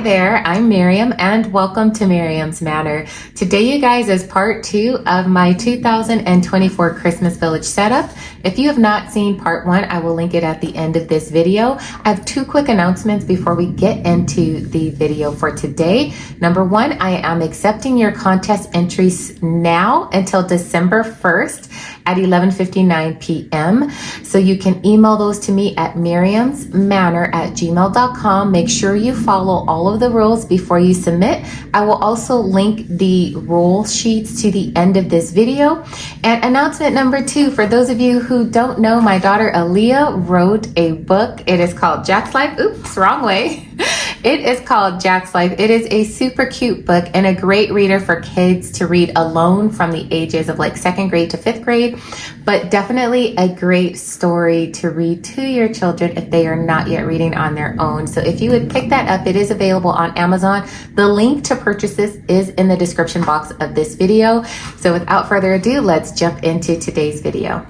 there, I'm Miriam and welcome to Miriam's Manor. Today, you guys, is part 2 of my 2024 Christmas Village setup. If you have not seen part 1, I will link it at the end of this video. I have 2 quick announcements before we get into the video for today. Number 1, I am accepting your contest entries now until December 1st at 11:59 p.m. So you can email those to me at miriamsmanor@gmail.com. Make sure you follow all of the rules before you submit. I will also link the rule sheets to the end of this video. And announcement number 2, for those of you who don't know, my daughter Aaliyah wrote a book. It is called Jack's Life. Oops, wrong way. It is called Jack's Life. It is a super cute book and a great reader for kids to read alone from the ages of like 2nd grade to 5th grade, but definitely a great story to read to your children if they are not yet reading on their own. So if you would pick that up, it is available on Amazon. The link to purchase this is in the description box of this video. So without further ado, let's jump into today's video.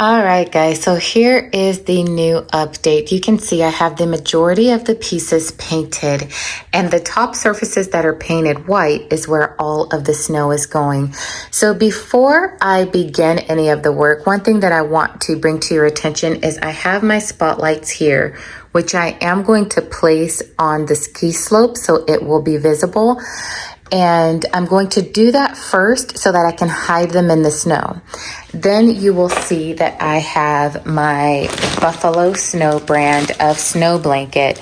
All right, guys, so here is the new update. You can see I have the majority of the pieces painted, and the top surfaces that are painted white is where all of the snow is going. So before I begin any of the work, one thing that I want to bring to your attention is I have my spotlights here, which I am going to place on the ski slope so it will be visible. And I'm going to do that first so that I can hide them in the snow. Then you will see that I have my Buffalo Snow brand of snow blanket.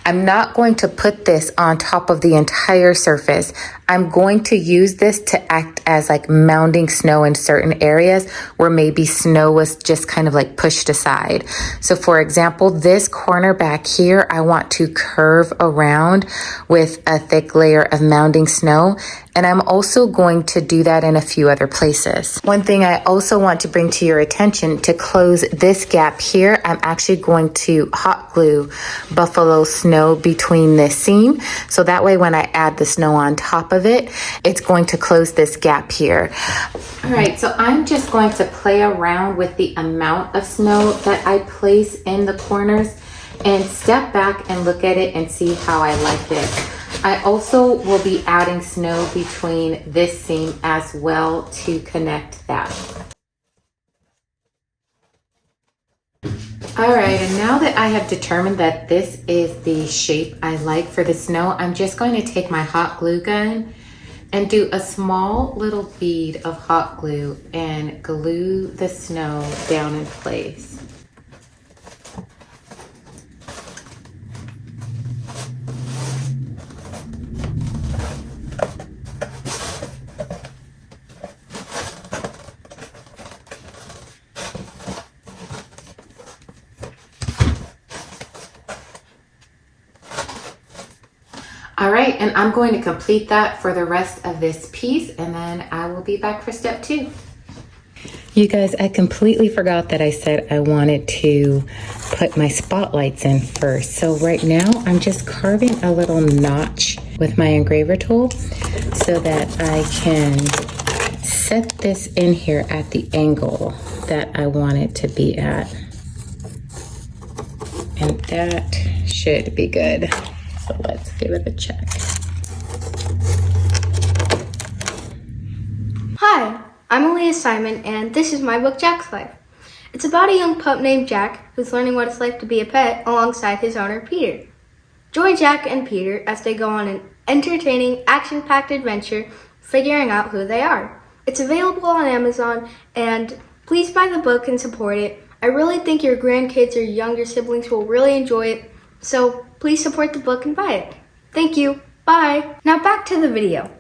I'm not going to put this on top of the entire surface. I'm going to use this to act as like mounding snow in certain areas where maybe snow was just kind of like pushed aside. So for example, this corner back here, I want to curve around with a thick layer of mounding snow. And I'm also going to do that in a few other places. One thing I also want to bring to your attention, to close this gap here, I'm actually going to hot glue Buffalo Snow between this seam. So that way when I add the snow on top of it, it's going to close this gap here. All right, so I'm just going to play around with the amount of snow that I place in the corners and step back and look at it and see how I like it. I also will be adding snow between this seam as well to connect that. All right, and now that I have determined that this is the shape I like for the snow, I'm just going to take my hot glue gun and do a small little bead of hot glue and glue the snow down in place. All right, and I'm going to complete that for the rest of this piece, and then I will be back for step 2. You guys, I completely forgot that I said I wanted to put my spotlights in first. So right now, I'm just carving a little notch with my engraver tool so that I can set this in here at the angle that I want it to be at. And that should be good. So let's give it a check. Hi, I'm Aaliyah Simon, and this is my book, Jack's Life. It's about a young pup named Jack who's learning what it's like to be a pet alongside his owner, Peter. Join Jack and Peter as they go on an entertaining, action-packed adventure figuring out who they are. It's available on Amazon, and please buy the book and support it. I really think your grandkids or younger siblings will really enjoy it, so please support the book and buy it. Thank you. Bye. Now back to the video.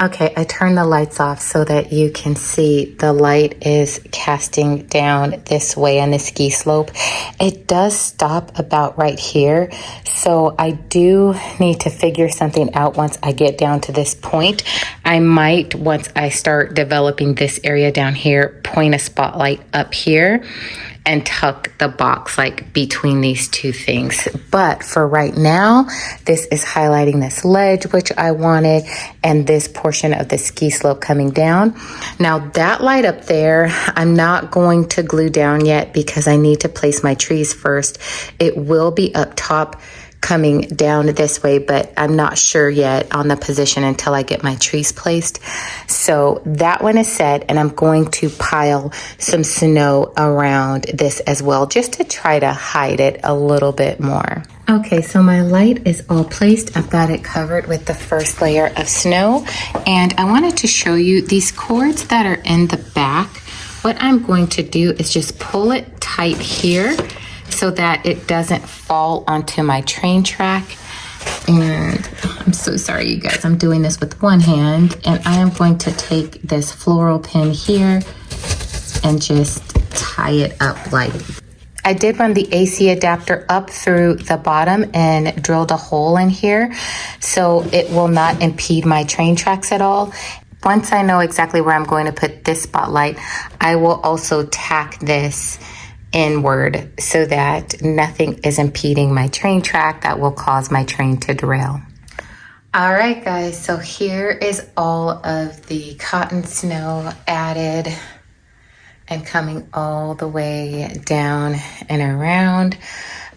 Okay, I turned the lights off so that you can see the light is casting down this way on the ski slope. It does stop about right here, so I do need to figure something out once I get down to this point. I might, once I start developing this area down here, point a spotlight up here and tuck the box like between these two things. But for right now, this is highlighting this ledge, which I wanted, and this portion of the ski slope coming down. Now that light up there, I'm not going to glue down yet because I need to place my trees first. It will be up top coming down this way, but I'm not sure yet on the position until I get my trees placed. So that one is set, and I'm going to pile some snow around this as well, just to try to hide it a little bit more. Okay, so my light is all placed. I've got it covered with the first layer of snow, and I wanted to show you these cords that are in the back. What I'm going to do is just pull it tight here so that it doesn't fall onto my train track. And I'm so sorry, you guys, I'm doing this with one hand, and I am going to take this floral pin here and just tie it up like. I did run the AC adapter up through the bottom and drilled a hole in here so it will not impede my train tracks at all. Once I know exactly where I'm going to put this spotlight, I will also tack this inward so that nothing is impeding my train track that will cause my train to derail. All right, guys, so here is all of the cotton snow added and coming all the way down and around.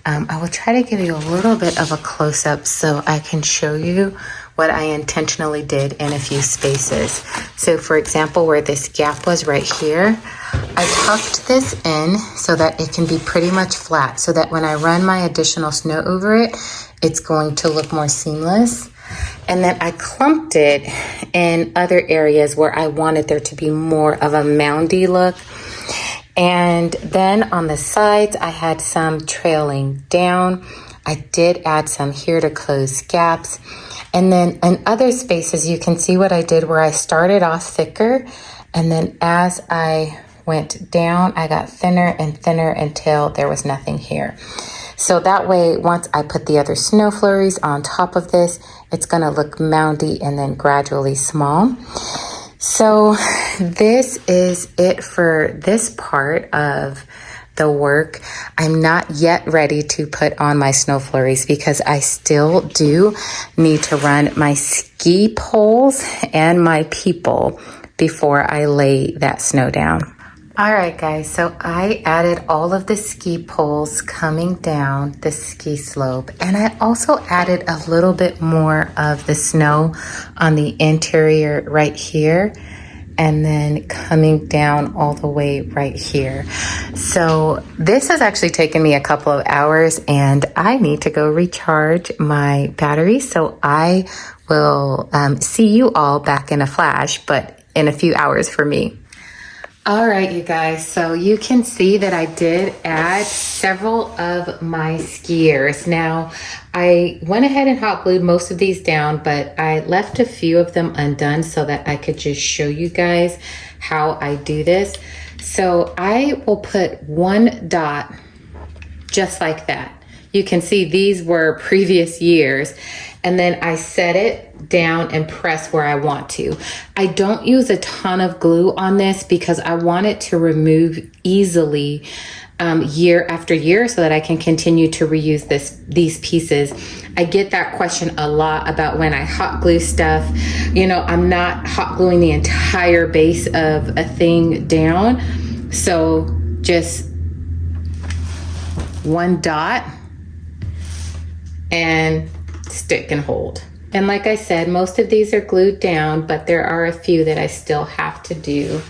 I will try to give you a little bit of a close-up so I can show you what I intentionally did in a few spaces. So for example, where this gap was right here, I tucked this in so that it can be pretty much flat, so that when I run my additional snow over it, it's going to look more seamless. And then I clumped it in other areas where I wanted there to be more of a moundy look. And then on the sides, I had some trailing down. I did add some here to close gaps. And then in other spaces, you can see what I did where I started off thicker. And then as I went down, I got thinner and thinner until there was nothing here. So that way, once I put the other snow flurries on top of this, it's going to look moundy and then gradually small. So this is it for this part of the work. I'm not yet ready to put on my snow flurries because I still do need to run my ski poles and my people before I lay that snow down. All right, guys, so I added all of the ski poles coming down the ski slope, and I also added a little bit more of the snow on the interior right here, and then coming down all the way right here. So this has actually taken me a couple of hours, and I need to go recharge my battery. So I will see you all back in a flash, but in a few hours for me. All right, you guys, so you can see that I did add several of my skiers. Now, I went ahead and hot glued most of these down, but I left a few of them undone so that I could just show you guys how I do this. So I will put one dot just like that. You can see these were previous years, and then I set it down and press where I want to. I don't use a ton of glue on this because I want it to remove easily year after year so that I can continue to reuse these pieces. I get that question a lot about when I hot glue stuff. You know, I'm not hot gluing the entire base of a thing down. So just one dot and stick and hold. And like I said, most of these are glued down, but there are a few that I still have to do,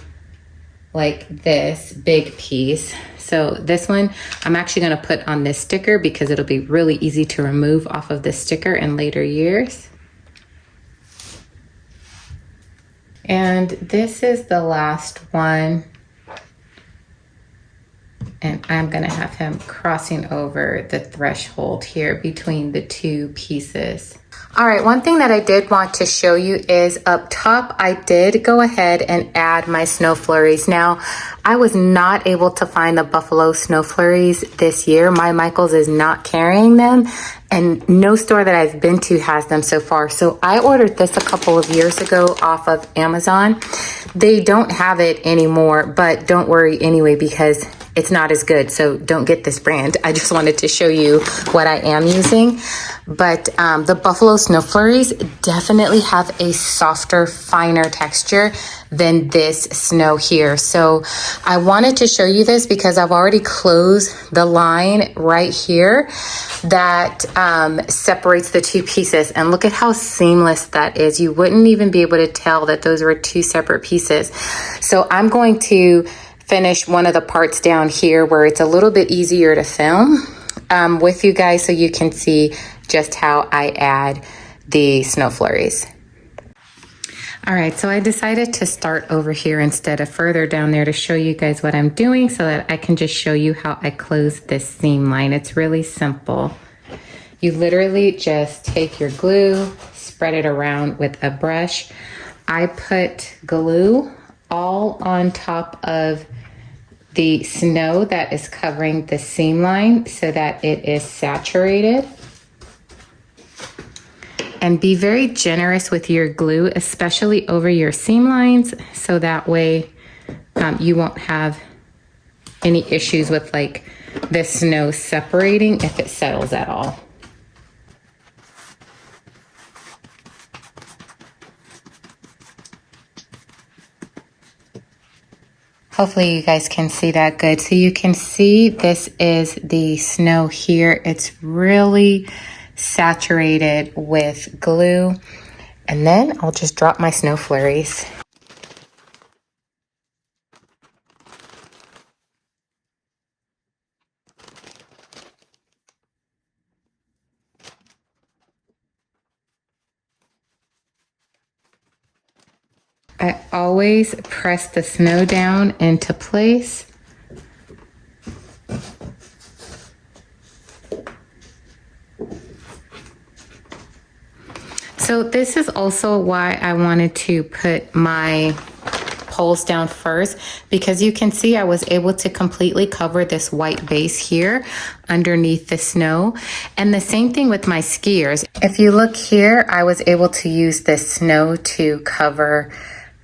like this big piece. So this one, I'm actually going to put on this sticker because it'll be really easy to remove off of the sticker in later years. And this is the last one. And I'm going to have him crossing over the threshold here between the two pieces. All right, one thing that I did want to show you is up top, I did go ahead and add my snow flurries. Now, I was not able to find the Buffalo snow flurries this year. My Michaels is not carrying them, and no store that I've been to has them so far. So I ordered this a couple of years ago off of Amazon. They don't have it anymore, but don't worry anyway, because it's not as good. So don't get this brand. I just wanted to show you what I am using. But the Buffalo Snow Flurries definitely have a softer, finer texture than this snow here. So I wanted to show you this because I've already closed the line right here that separates the two pieces. And look at how seamless that is. You wouldn't even be able to tell that those were two separate pieces. So I'm going to finish one of the parts down here where it's a little bit easier to film with you guys so you can see just how I add the snow flurries. All right, so I decided to start over here instead of further down there to show you guys what I'm doing so that I can just show you how I close this seam line. It's really simple. You literally just take your glue, spread it around with a brush. I put glue all on top of the snow that is covering the seam line so that it is saturated. And be very generous with your glue, especially over your seam lines, so that way you won't have any issues with like the snow separating if it settles at all. Hopefully you guys can see that good. So you can see this is the snow here. It's really saturated with glue. And then I'll just drop my snow flurries. I always press the snow down into place. So this is also why I wanted to put my poles down first, because you can see I was able to completely cover this white base here underneath the snow. And the same thing with my skiers. If you look here, I was able to use this snow to cover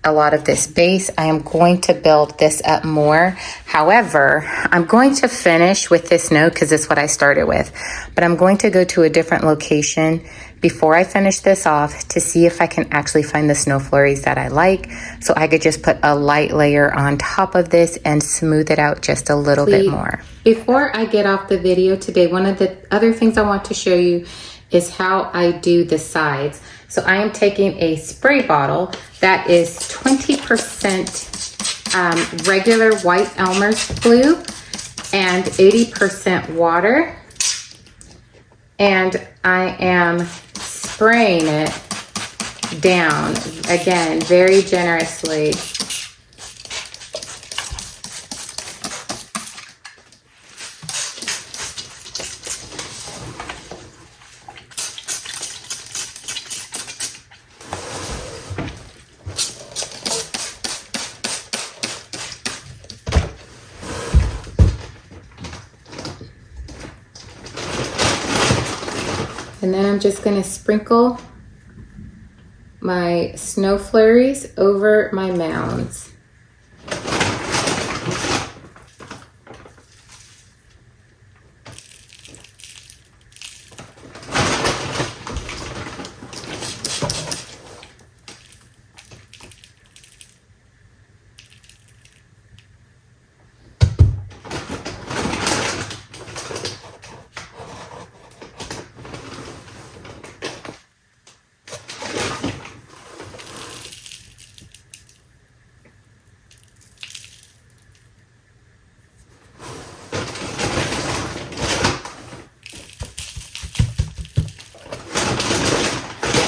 a lot of this base. I am going to build this up more. However, I'm going to finish with this snow because it's what I started with, but I'm going to go to a different location before I finish this off to see if I can actually find the snow flurries that I like, so I could just put a light layer on top of this and smooth it out just a little bit more. Before I get off the video today, one of the other things I want to show you is how I do the sides. So I am taking a spray bottle that is 20% regular white Elmer's glue and 80% water. And I am spraying it down, again, very generously. And then I'm just going to sprinkle my snow flurries over my mounds.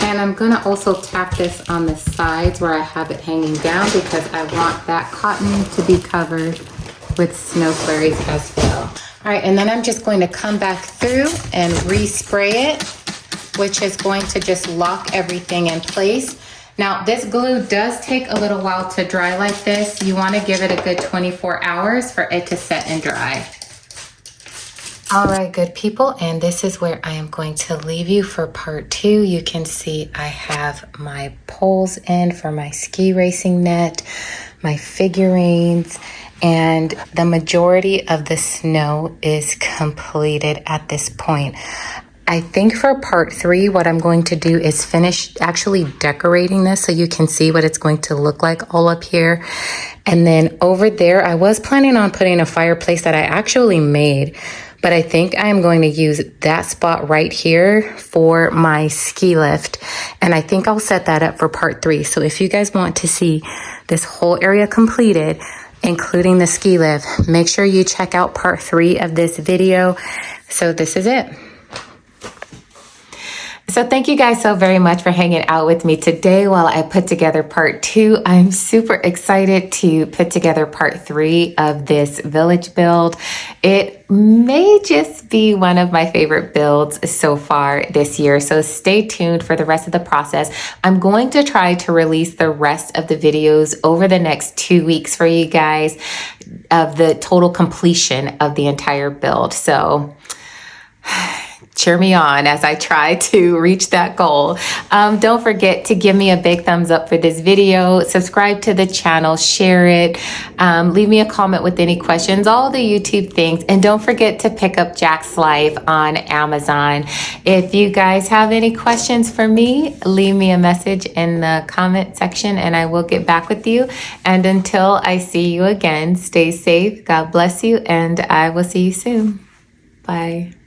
And I'm gonna also tap this on the sides where I have it hanging down because I want that cotton to be covered with snow flurries as well. All right, and then I'm just going to come back through and respray it, which is going to just lock everything in place. Now, this glue does take a little while to dry like this. You wanna give it a good 24 hours for it to set and dry. All right, good people, and this is where I am going to leave you for part 2. You can see I have my poles in for my ski racing net, my figurines, and the majority of the snow is completed at this point. I think for part 3, what I'm going to do is finish actually decorating this so you can see what it's going to look like all up here. And then over there, I was planning on putting a fireplace that I actually made, but I think I am going to use that spot right here for my ski lift. And I think I'll set that up for part 3. So if you guys want to see this whole area completed, including the ski lift, make sure you check out part 3 of this video. So this is it. So thank you guys so very much for hanging out with me today while I put together part 2. I'm super excited to put together part 3 of this village build. It may just be one of my favorite builds so far this year. So stay tuned for the rest of the process. I'm going to try to release the rest of the videos over the next 2 weeks for you guys of the total completion of the entire build. So cheer me on as I try to reach that goal. Don't forget to give me a big thumbs up for this video, subscribe to the channel, share it, leave me a comment with any questions, all the YouTube things, and don't forget to pick up Jack's Life on Amazon. If you guys have any questions for me, leave me a message in the comment section and I will get back with you. And until I see you again, stay safe, God bless you, and I will see you soon. Bye.